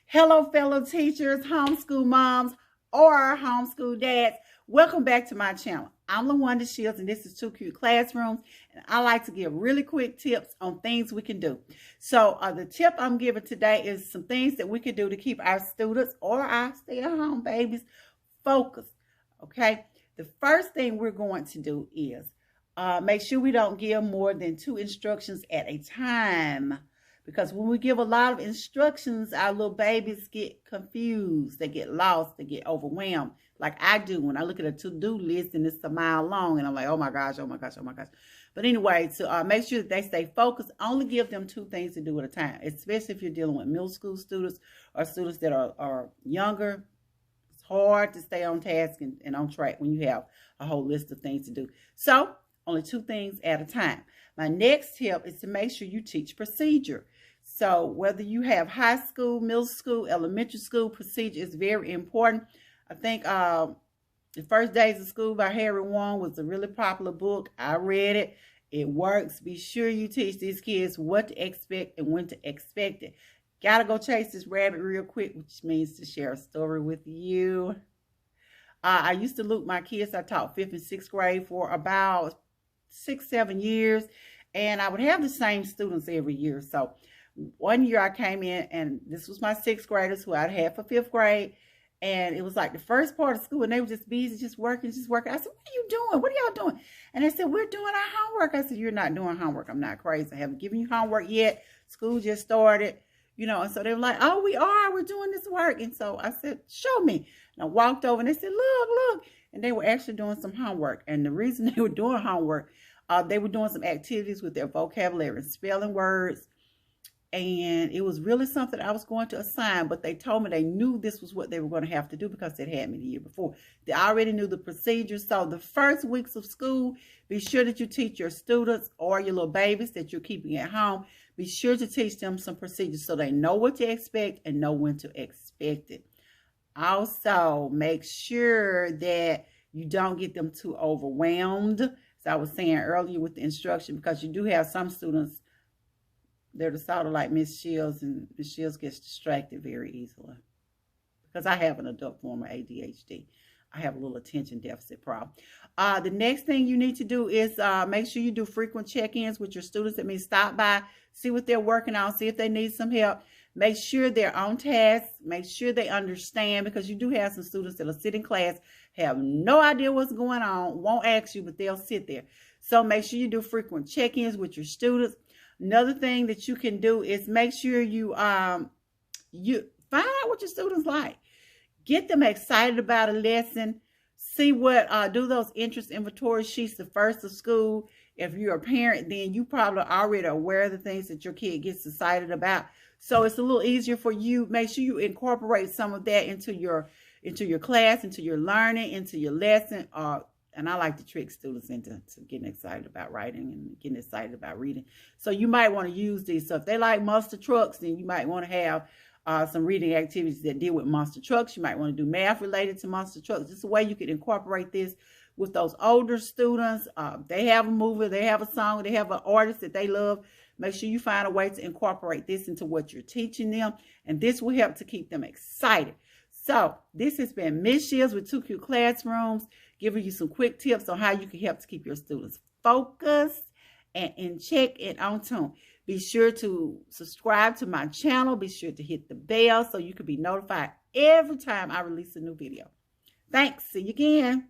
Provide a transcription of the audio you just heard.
Hello, fellow teachers, homeschool moms, or homeschool dads. Welcome back to my channel. I'm LaWanda Shields, and this is Too Cute Classrooms. And I like to give really quick tips on things we can do. So the tip I'm giving today is some things that we can do to keep our students or our stay-at-home babies focused. Okay, the first thing we're going to do is make sure we don't give more than 2 instructions at a time. Because when we give a lot of instructions, our little babies get confused. They get lost. They get overwhelmed. Like I do when I look at a to-do list and it's a mile long. And I'm like, oh my gosh, oh my gosh, oh my gosh. But anyway, to make sure that they stay focused, only give them 2 things to do at a time. Especially if you're dealing with middle school students or students that are younger. It's hard to stay on task and on track when you have a whole list of things to do. So only 2 things at a time. My next tip is to make sure you teach procedure. So whether you have high school, middle school, elementary school, procedure is very important. I think The First Days of School by Harry Wong was a really popular book. I read it. It works. Be sure you teach these kids what to expect and when to expect it. Gotta go chase this rabbit real quick, which means to share a story with you. I used to loop my kids. I taught 5th and 6th grade for about 6-7 years, and I would have the same students every year. So one year I came in, and this was my 6th graders who I'd had for 5th grade, and it was like the first part of school, and they were just busy, just working. I said, what are you doing? What are y'all doing? And they said, we're doing our homework. I said, you're not doing homework. I'm not crazy. I haven't given you homework yet. School just started, you know. And so they were like, oh, we're doing this work. And so I said, show me. And I walked over, and they said, look. And they were actually doing some homework. And the reason they were doing homework, they were doing some activities with their vocabulary and spelling words. And it was really something I was going to assign, but they told me they knew this was what they were going to have to do because they'd had me the year before. They already knew the procedures. So the first weeks of school, be sure that you teach your students or your little babies that you're keeping at home. Be sure to teach them some procedures so they know what to expect and know when to expect it. Also, make sure that you don't get them too overwhelmed. As I was saying earlier with the instruction, because you do have some students, they're the sort of like Miss Shields, and Miss Shields gets distracted very easily. Because I have an adult form of ADHD. I have a little attention deficit problem. The next thing you need to do is make sure you do frequent check-ins with your students. That means stop by, see what they're working on, see if they need some help. Make sure they're on task. Make sure they understand, because you do have some students that'll sit in class, have no idea what's going on, won't ask you, but they'll sit there. So make sure you do frequent check-ins with your students. Another thing that you can do is make sure you you find out what your students like. Get them excited about a lesson. See what, do those interest inventory sheets the first of school. If you're a parent, then you probably already aware of the things that your kid gets excited about. So it's a little easier for you. Make sure you incorporate some of that into your class, into your learning, into your lesson. And I like to trick students into getting excited about writing and getting excited about reading. So you might want to use these. So if they like monster trucks, then you might want to have some reading activities that deal with monster trucks. You might want to do math related to monster trucks. Just a way you could incorporate this with those older students. They have a movie, they have a song, they have an artist that they love. Make sure you find a way to incorporate this into what you're teaching them. And this will help to keep them excited. So this has been Miss Shields with Too Cute Classrooms, giving you some quick tips on how you can help to keep your students focused and in check and on tune. Be sure to subscribe to my channel. Be sure to hit the bell so you can be notified every time I release a new video. Thanks. See you again.